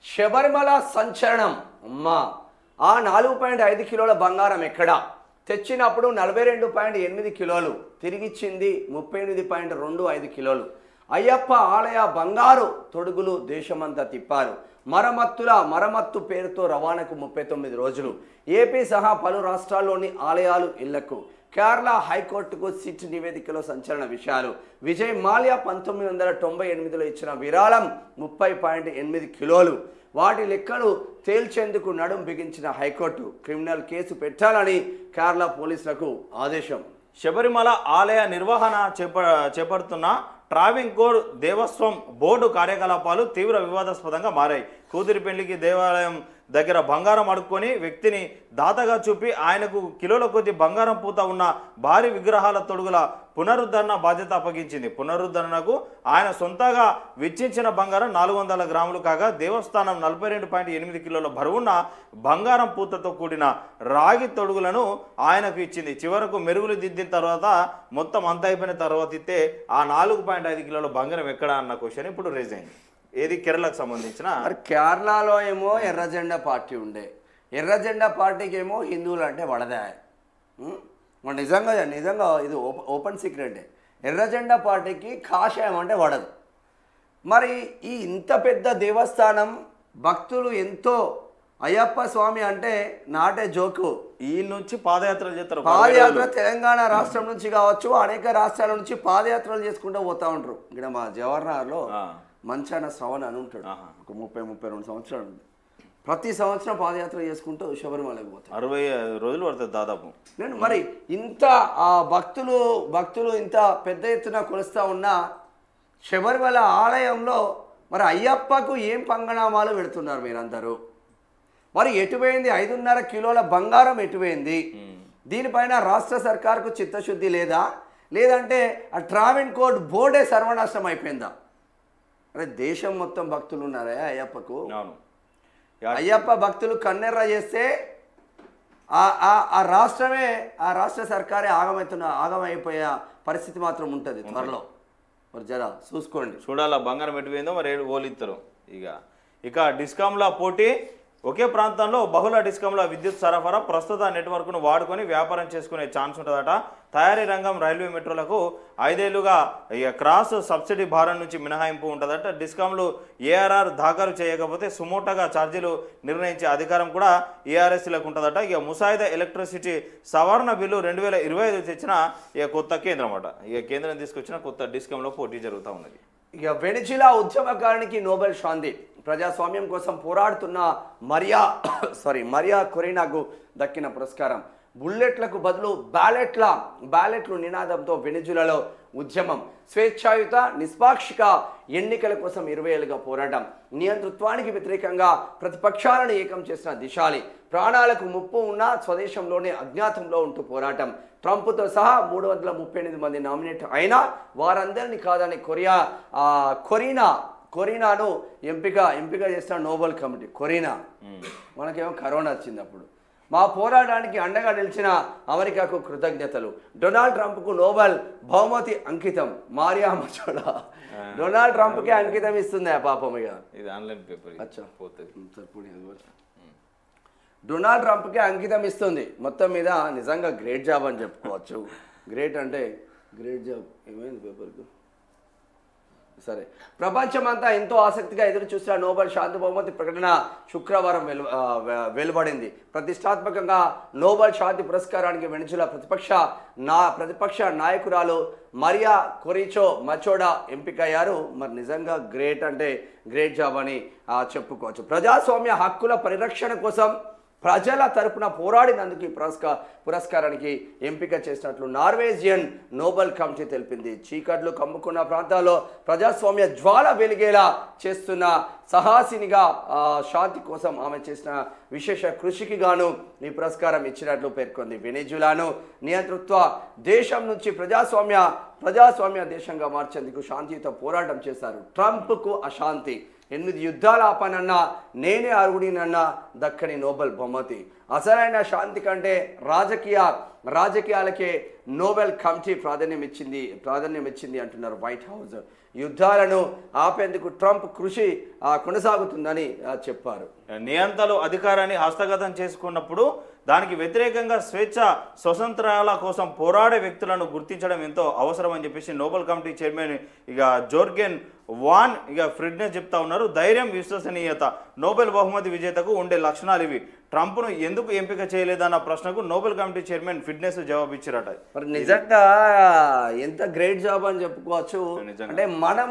శబరిమల సంచలనం అమ్మా ఆ 4.5 కిలోల బంగారం ఎక్కడ తెచ్చినప్పుడు 42.8 కిలోలు తిరిగిచ్చింది 38.25 కిలోలు అయ్యప్ప ఆలయ బంగారు తొడుగులు దేశమంతా తిప్పారు మరమ్మత్తు పేరుతో రవాణాకు 39 రోజులు ఏపీ సహా పలు రాష్ట్రాల్లోని ఆలయాలు ఇళ్లకు కేరళ హైకోర్టుకు సిట్ నివేదికలో సంచలన విషయాలు విజయ్ మాల్యా 1998లో ఇచ్చిన విరాళం 30.8 కిలోలు వాటి లెక్కలు తేల్చేందుకు నడుం బిగించిన హైకోర్టు క్రిమినల్ కేసు పెట్టాలని కేరళ పోలీసులకు ఆదేశం. శబరిమల ఆలయ నిర్వహణ చేపడుతున్న ట్రావింగ్ కోడ్ దేవస్వం బోర్డు కార్యకలాపాలు తీవ్ర వివాదాస్పదంగా మారాయి. కూతురి పెళ్లికి దేవాలయం దగ్గర బంగారం అడుక్కొని వ్యక్తిని దాతగా చూపి ఆయనకు కిలోల కొద్ది బంగారం పూత ఉన్న భారీ విగ్రహాల తొడుగుల పునరుద్ధరణ బాధ్యత అప్పగించింది. పునరుద్ధరణకు ఆయన సొంతగా వెచ్చించిన బంగారం 400 గ్రాములు కాగా దేవస్థానం 42.8 కిలోల బరువున్న బంగారం పూతతో కూడిన రాగి తొడుగులను ఆయనకు ఇచ్చింది. చివరకు మెరుగులు దిద్దిన తర్వాత మొత్తం అంత అయిపోయిన తర్వాత ఇస్తే ఆ 4.5 కిలోల బంగారం ఎక్కడ అన్న క్వశ్చన్ ఇప్పుడు రేజ్ అయింది. ఏది కేరళకు సంబంధించిన కేరళలో ఏమో ఎర్ర జెండా పార్టీ ఉండే ఎర్ర జెండా పార్టీకి ఏమో హిందువులు అంటే వడదాయ నిజంగా ఇది ఓపెన్ సీక్రెటే. ఎర్ర జెండా పార్టీకి కాషాయం అంటే వడదు. మరి ఈ ఇంత పెద్ద దేవస్థానం భక్తులు ఎంతో అయ్యప్ప స్వామి అంటే నాటే జోకు ఈ నుంచి పాదయాత్రలు చేస్తారు. పాదయాత్ర తెలంగాణ రాష్ట్రం నుంచి కావచ్చు అనేక రాష్ట్రాల నుంచి పాదయాత్రలు చేసుకుంటూ పోతా ఉంటారు. ఇక్కడ మా జవహర్నగర్లో మంచాన శ్రవణ్ అని ఉంటాడు, ఒక 30-32 సంవత్సరాలు ఉంది. ప్రతి సంవత్సరం పాదయాత్ర చేసుకుంటూ శబరిమలకు పోతాడు. 60 రోజులు పడుతుంది దాదాపు. నేను మరి ఇంత భక్తులు ఇంత పెద్ద ఎత్తున కొలుస్తూ ఉన్న శబరిమల ఆలయంలో మరి అయ్యప్పకు ఏం పంగనామాలు పెడుతున్నారు మీరందరూ? మరి ఎటుపోయింది 5.5 కిలోల బంగారం? ఎటుపోయింది? దీనిపైన రాష్ట్ర సర్కార్కు చిత్తశుద్ధి లేదా, లేదంటే ఆ ట్రావెన్ కోడ్ బోర్డే సర్వనాశనం అయిపోయిందా? అరే దేశం మొత్తం భక్తులు ఉన్నారే అయ్యప్పకు. అయ్యప్ప భక్తులు కన్నెర్ర చేస్తే ఆ రాష్ట్ర సర్కారే ఆగమైపోయే పరిస్థితి మాత్రం ఉంటుంది త్వరలో. మరి జర చూసుకోండి, చూడాలా బంగారం ఎటుపోయిందో మరి ఓలిస్తారు. ఇక డిస్కామ్ల పోటీ. ఒకే ప్రాంతంలో బహుళ డిస్కామ్ల విద్యుత్ సరఫరా ప్రస్తుత నెట్వర్క్ను వాడుకొని వ్యాపారం చేసుకునే ఛాన్స్ ఉంటుందట. తయారీ రంగం రైల్వే మెట్రోలకు 5 ఏళ్లుగా క్రాస్ సబ్సిడీ భారం నుంచి మినహాయింపు ఉంటుందట. డిస్కామ్లు ఏఆర్ఆర్ దాఖలు చేయకపోతే సుమోటోగా ఛార్జీలు నిర్ణయించే అధికారం కూడా ఏఆర్ఎస్లకు ఉంటుందట. ముసాయిదా ఎలక్ట్రిసిటీ సవరణ బిల్లు 2025 తెచ్చిన కొత్త కేంద్రం అట. కేంద్రం తీసుకొచ్చిన కొత్త డిస్కామ్లో పోటీ జరుగుతూ ఉన్నది. వెనిజులా ఉద్యమకారునికి నోబెల్ శాంతి ప్రజాస్వామ్యం కోసం పోరాడుతున్న మరియా కొరీనాకు దక్కిన పురస్కారం. బుల్లెట్లకు బదులు బ్యాలెట్లు నినాదంతో వెనిజులాలో ఉద్యమం. స్వేచ్ఛాయుత నిష్పాక్షిక ఎన్నికల కోసం 20 ఏళ్లుగా పోరాటం. నియంతృత్వానికి వ్యతిరేకంగా ప్రతిపక్షాలను ఏకం చేసిన దిశాలి. ప్రాణాలకు ముప్పు ఉన్న స్వదేశంలోనే అజ్ఞాతంలో ఉంటూ పోరాటం. ట్రంప్తో సహా 338 మంది నామినేట్ అయినా వారందరినీ కాదని కొరీనాను ఎంపిక చేసిన నోబెల్ కమిటీ. కొరీనా మనకేమో కరోనా వచ్చింది, అప్పుడు మా పోరాటానికి అండగా నిలిచిన అమెరికాకు కృతజ్ఞతలు. డొనాల్డ్ ట్రంప్కు నోబెల్ బహుమతి అంకితం. మారియా మచోడా డొనాల్డ్ ట్రంప్కే అంకితం ఇస్తుంది ఆ పాపం. డొనాల్డ్ ట్రంప్కే అంకితం ఇస్తుంది. మొత్తం మీద నిజంగా గ్రేట్ జాబ్ అని చెప్పుకోవచ్చు. Great job. ఏమైంది పేపర్కు? సరే, ప్రపంచమంతా ఎంతో ఆసక్తిగా ఎదురు చూసిన నోబెల్ శాంతి బహుమతి ప్రకటన శుక్రవారం వెలువడింది. ప్రతిష్టాత్మకంగా నోబెల్ శాంతి పురస్కారానికి వెనిజులా ప్రతిపక్ష నాయకురాలు మరియా కొరిచో మచోడా ఎంపికయ్యారు. మరి నిజంగా గ్రేట్ జాబ్ అని చెప్పుకోవచ్చు. ప్రజాస్వామ్య హక్కుల పరిరక్షణ కోసం ప్రజల తరపున పోరాడినందుకు ఈ పురస్కారానికి ఎంపిక చేసినట్లు నార్వేజియన్ నోబెల్ కమిటీ తెలిపింది. చీకట్లు కమ్ముకున్న ప్రాంతాల్లో ప్రజాస్వామ్య జ్వాల వెలిగేలా చేస్తున్న సాహసినిగా శాంతి కోసం ఆమె చేసిన విశేష కృషికి గాను ఈ పురస్కారం ఇచ్చినట్లు పేర్కొంది. వెనిజులాను నియంతృత్వ దేశం నుంచి ప్రజాస్వామ్య దేశంగా మార్చేందుకు శాంతియుత పోరాటం చేశారు. ట్రంప్కు అశాంతి. 8 యుద్ధాలు ఆపనన్నా నేనే అర్హుడినన్నా దక్కని నోబెల్ బహుమతి. అసలైన శాంతి కంటే రాజకీయాలకే నోబెల్ కమిటీ ప్రాధాన్యం ఇచ్చింది అంటున్నారు వైట్ హౌస్. యుద్ధాలను ఆపేందుకు ట్రంప్ కృషి కొనసాగుతుందని చెప్పారు. నియంతలు అధికారాన్ని హస్తగతం చేసుకున్నప్పుడు దానికి వ్యతిరేకంగా స్వతంత్రాల కోసం పోరాడే వ్యక్తులను గుర్తించడం ఎంతో అవసరం అని చెప్పేసి నోబెల్ కమిటీ చైర్మన్ ఇక జోర్గెన్ వాన్ ఇక ఫ్రిడ్నెస్ చెప్తా ఉన్నారు. ధైర్యం, విశ్వసనీయత నోబెల్ బహుమతి విజేతకు ఉండే లక్షణాలు ఇవి. ట్రంప్ను ఎందుకు ఎంపిక చేయలేదన్న ప్రశ్నకు నోబెల్ కమిటీ చైర్మన్ ఫిట్నెస్ జవాబు ఇచ్చారట. మరి నిజంగా ఎంత గ్రేట్ జాబ్ అని చెప్పుకోవచ్చు. అంటే మనం